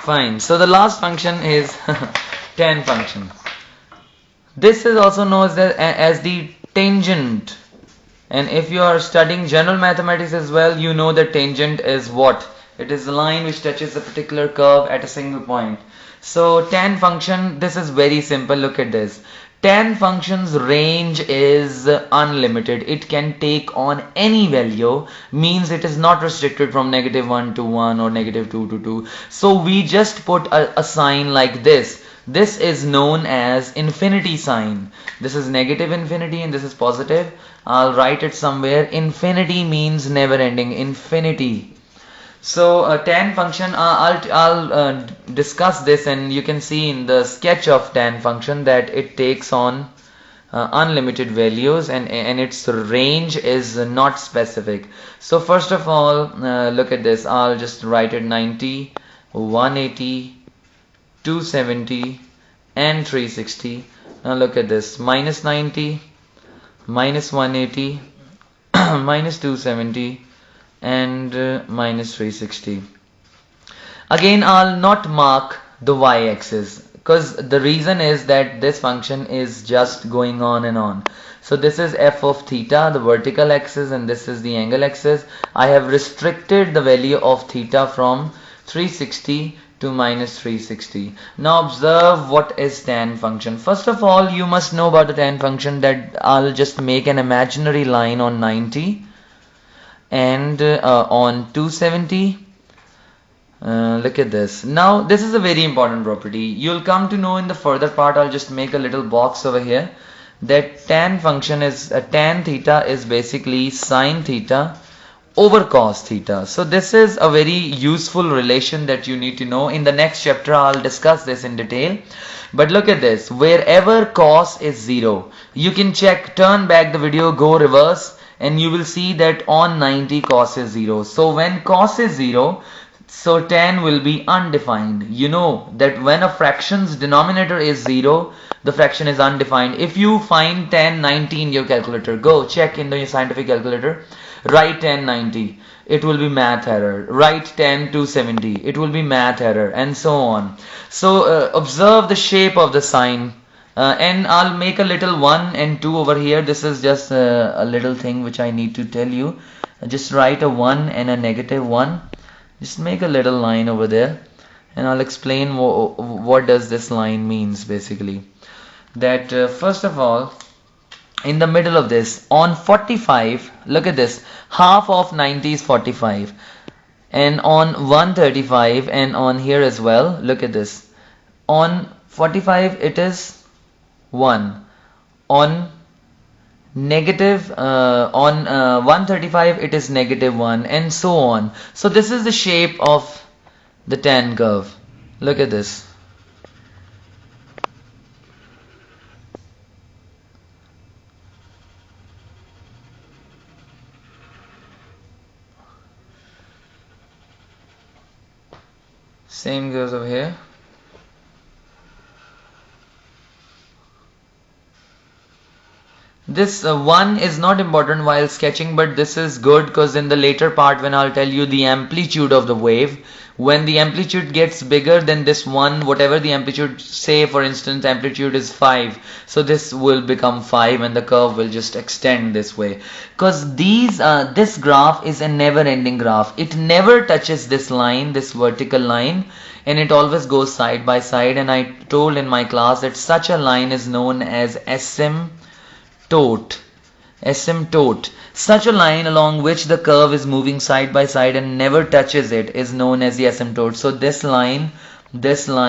Fine. So the last function is tan function. This is also known as the tangent. And if you are studying general mathematics as well, you know that tangent is what? It is the line which touches a particular curve at a single point. So tan function, this is very simple. Look at this. Tan function's range is unlimited. It can take on any value, means it is not restricted from -1 to 1 or -2 to 2. So we just put a sign like this. This is known as infinity sign. This is negative infinity and this is positive. I'll write it somewhere. Infinity means never ending. Infinity. So tan function, I'll discuss this, and you can see in the sketch of tan function that it takes on unlimited values, and its range is not specific. So first of all, look at this. I'll just write it 90, 180, 270 and 360. Now look at this. Minus 90, minus 180, minus 270 and minus 360. Again, I'll not mark the y-axis because the reason is that this function is just going on and on. So this is f of theta, the vertical axis, and this is the angle axis. I have restricted the value of theta from 360 to minus 360. Now observe what is tan function. First of all, you must know about the tan function that I'll just make an imaginary line on 90 and on 270. Look at this. Now this is a very important property. You'll come to know in the further part. I'll just make a little box over here that tan function is tan theta is basically sine theta over cos theta. So this is a very useful relation that you need to know. In the next chapter I'll discuss this in detail. But look at this. Wherever cos is 0, you can check, turn back the video, go reverse, and you will see that on 90 cos is 0. So when cos is 0, so tan will be undefined. You know that when a fraction's denominator is 0, the fraction is undefined. If you find tan 90 in your calculator, go check in the scientific calculator, write tan 90, it will be math error. Write tan 270, it will be math error, and so on. So observe the shape of the sign. And I'll make a little 1 and 2 over here. This is just a little thing which I need to tell you. Just write a 1 and a -1. Just make a little line over there, and I'll explain what does this line means basically. That first of all, in the middle of this, on 45, look at this, half of 90 is 45, and on 135 and on here as well, look at this, on 45 it is 1, on negative on 135 it is -1, and so on. So this is the shape of the tan curve. Look at this. Same goes over here. This 1 is not important while sketching, but this is good because in the later part when I'll tell you the amplitude of the wave, when the amplitude gets bigger than this 1, whatever the amplitude, say for instance amplitude is 5, so this will become 5 and the curve will just extend this way. Because this graph is a never ending graph. It never touches this line, this vertical line, and it always goes side by side. And I told in my class that such a line is known as asymptote. Asymptote. Such a line along which the curve is moving side by side and never touches it is known as the asymptote. So this line, this are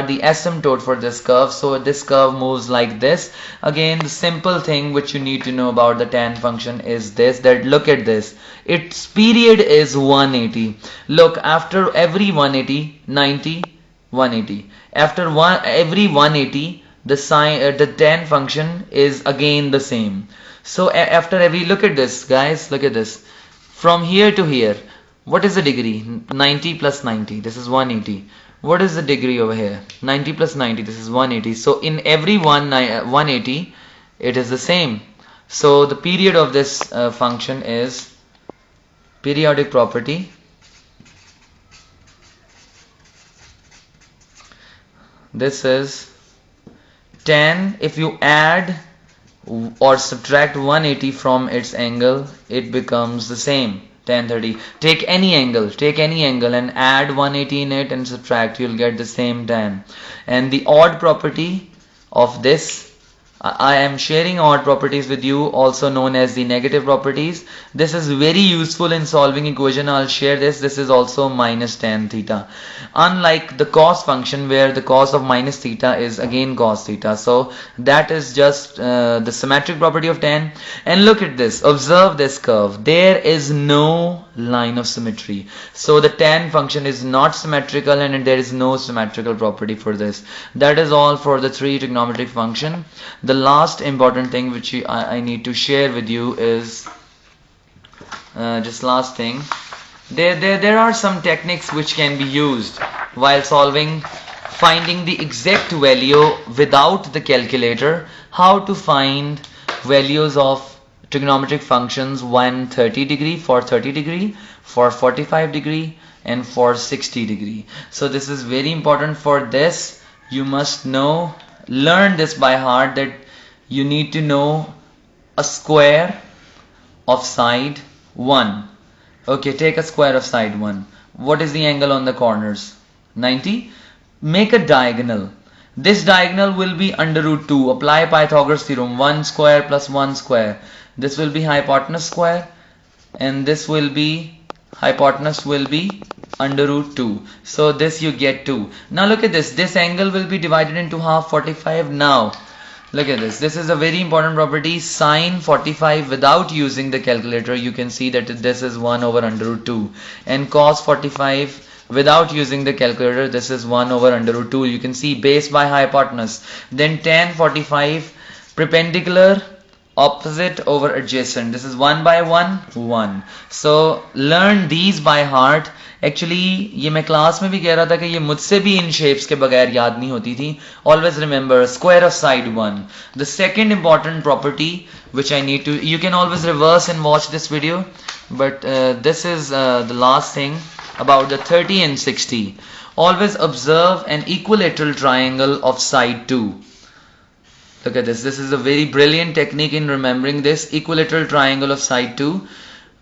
the asymptote for this curve. So this curve moves like this. Again, the simple thing which you need to know about the tan function is this, that look at this. Its period is 180. Look, after every 180, 90, 180. After every 180, the tan function is again the same. So after every, look at this guys, look at this, from here to here, what is the degree? 90 plus 90, this is 180. What is the degree over here? 90 plus 90, this is 180. So in every 180 it is the same. So the period of this function is periodic property This is tan. If you add or subtract 180 from its angle, it becomes the same, tan 30. Take any angle and add 180 in it and subtract, you'll get the same tan. And the odd property of this, I am sharing odd properties with you, also known as the negative properties. This is very useful in solving equation. I'll share this. This is also minus tan theta. Unlike the cos function where the cos of minus theta is again cos theta. So that is just the symmetric property of tan. And look at this. Observe this curve. There is no line of symmetry. So the tan function is not symmetrical and there is no symmetrical property for this. That is all for the three trigonometric function. The last important thing which I need to share with you is just last thing. There are some techniques which can be used while finding the exact value without the calculator. How to find values of trigonometric functions 130 degree, for 30 degree, for 45 degree, and for 60 degree. So this is very important. For this you must learn this by heart, that you need to know a square of side 1. Okay, take a square of side 1. What is the angle on the corners? 90. Make a diagonal. This diagonal will be under root 2. Apply Pythagoras theorem. 1 square plus 1 square. This will be hypotenuse square, and this will be hypotenuse will be under root 2. So this you get 2. Now look at this. This angle will be divided into half, 45. Now look at this. This is a very important property. Sine 45 without using the calculator, you can see that this is 1 over under root 2. And cos 45 without using the calculator, this is 1 over under root 2. You can see base by hypotenuse. Then tan 45 perpendicular opposite over adjacent. This is 1 by 1, 1. So learn these by heart. Actually ये मैं class में भी कह रहा था कि ये मुझसे भी इन शेप्स के बगैर याद नहीं होती थी. Always remember square of side 1. The second important property which I need to, you can always reverse and watch this video, but this is the last thing about the 30 and 60. Always observe an equilateral triangle of side 2. Look at this. This is a very brilliant technique in remembering this equilateral triangle of side 2.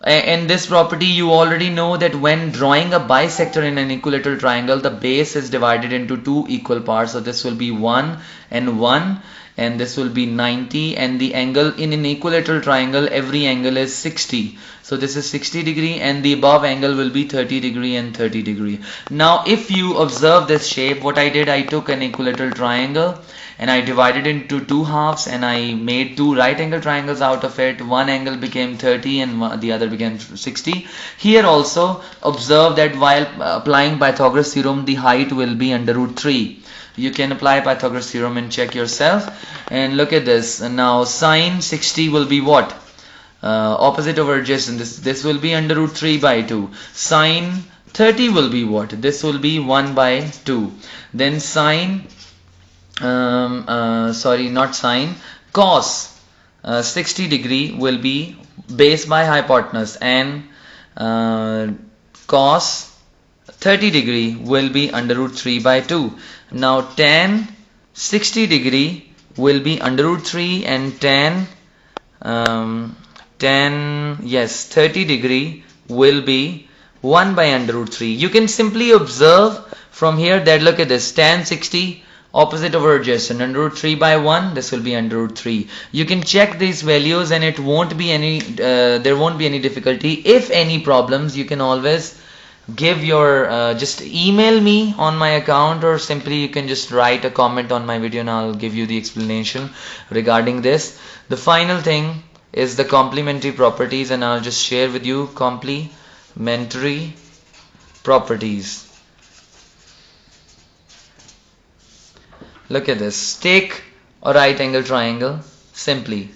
And this property you already know, that when drawing a bisector in an equilateral triangle, the base is divided into two equal parts. So this will be 1 and 1, and this will be 90, and the angle in an equilateral triangle, every angle is 60. So this is 60 degree, and the above angle will be 30 degree and 30 degree. Now if you observe this shape, what I did, I took an equilateral triangle and I divided into two halves, and I made two right angle triangles out of it. One angle became 30 and the other became 60. Here also observe that while applying Pythagoras theorem, the height will be under root 3. You can apply Pythagoras theorem and check yourself. And look at this. Now sine 60 will be what? Opposite over adjacent. This will be under root 3 by 2. Sine 30 will be what? This will be 1 by 2. Then sine cos 60 degree will be base by hypotenuse, and cos 30 degree will be under root 3 by 2. Now tan 60 degree will be under root 3, and tan 30 degree will be 1 by under root 3. You can simply observe from here that, look at this, tan 60 opposite over adjacent, under root 3 by 1, this will be under root 3. You can check these values and it won't be any there won't be any difficulty. If any problems, you can always give your just email me on my account, or simply you can just write a comment on my video and I'll give you the explanation regarding this. The final thing is the complementary properties, and I'll just share with you complementary properties. Look at this. Take a right angle triangle. Simply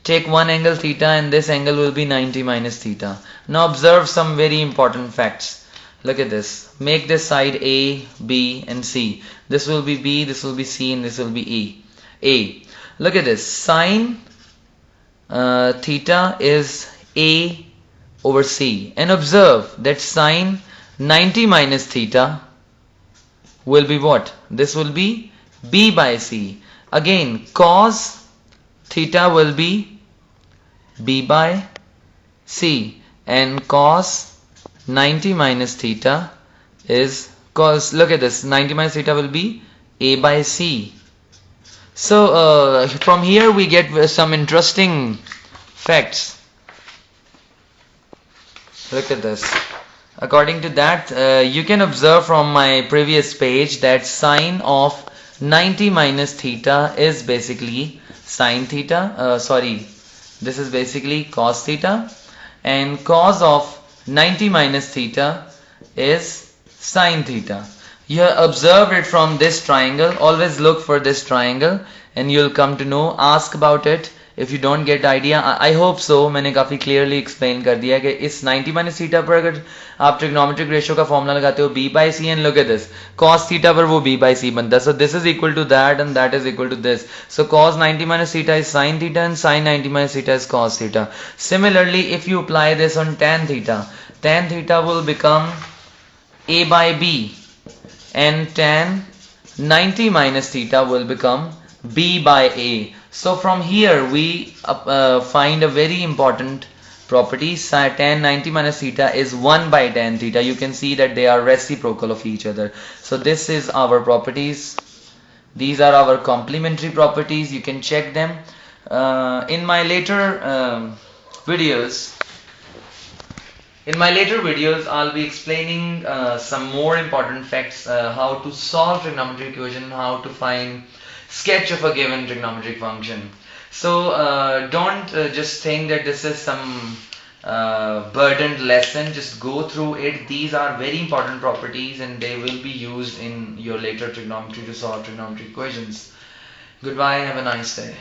take one angle theta, and this angle will be 90 minus theta. Now observe some very important facts. Look at this. Make this side A, B and C. This will be B, this will be C, and this will be E. A. Look at this. Sine theta is A over C. And observe that sine 90 minus theta will be what? This will be B by C. Again, cos theta will be B by C, and cos 90 minus theta is cos, look at this, 90 minus theta will be A by C. So from here we get some interesting facts. Look at this. According to that, you can observe from my previous page that sine of 90 minus theta is basically sine theta. This is basically cos theta, and cos of 90 minus theta is sine theta. You have observed it from this triangle. Always look for this triangle and you'll come to know. Ask about it if you don't get idea. I hope so. मैंने काफी clearly explain कर दिया कि इस 90 minus theta पर अगर आप trigonometric ratio का formula लगाते हो b by c, and look at this, cos theta पर वो b by c बनता है. So this is equal to that and that is equal to this. So cos 90 minus theta is sin theta and sin 90 minus theta is cos theta. Similarly, if you apply this on tan theta will become a by b, and tan 90 minus theta will become b by a. So from here we find a very important property. Tan 90 minus theta is 1 by tan theta. You can see that they are reciprocal of each other. So this is our properties. These are our complementary properties. You can check them. In my later videos, I'll be explaining some more important facts, how to solve trigonometric equation, how to find sketch of a given trigonometric function. So don't just think that this is some burdened lesson. Just go through it. These are very important properties and they will be used in your later trigonometry to solve trigonometric equations. Goodbye, have a nice day.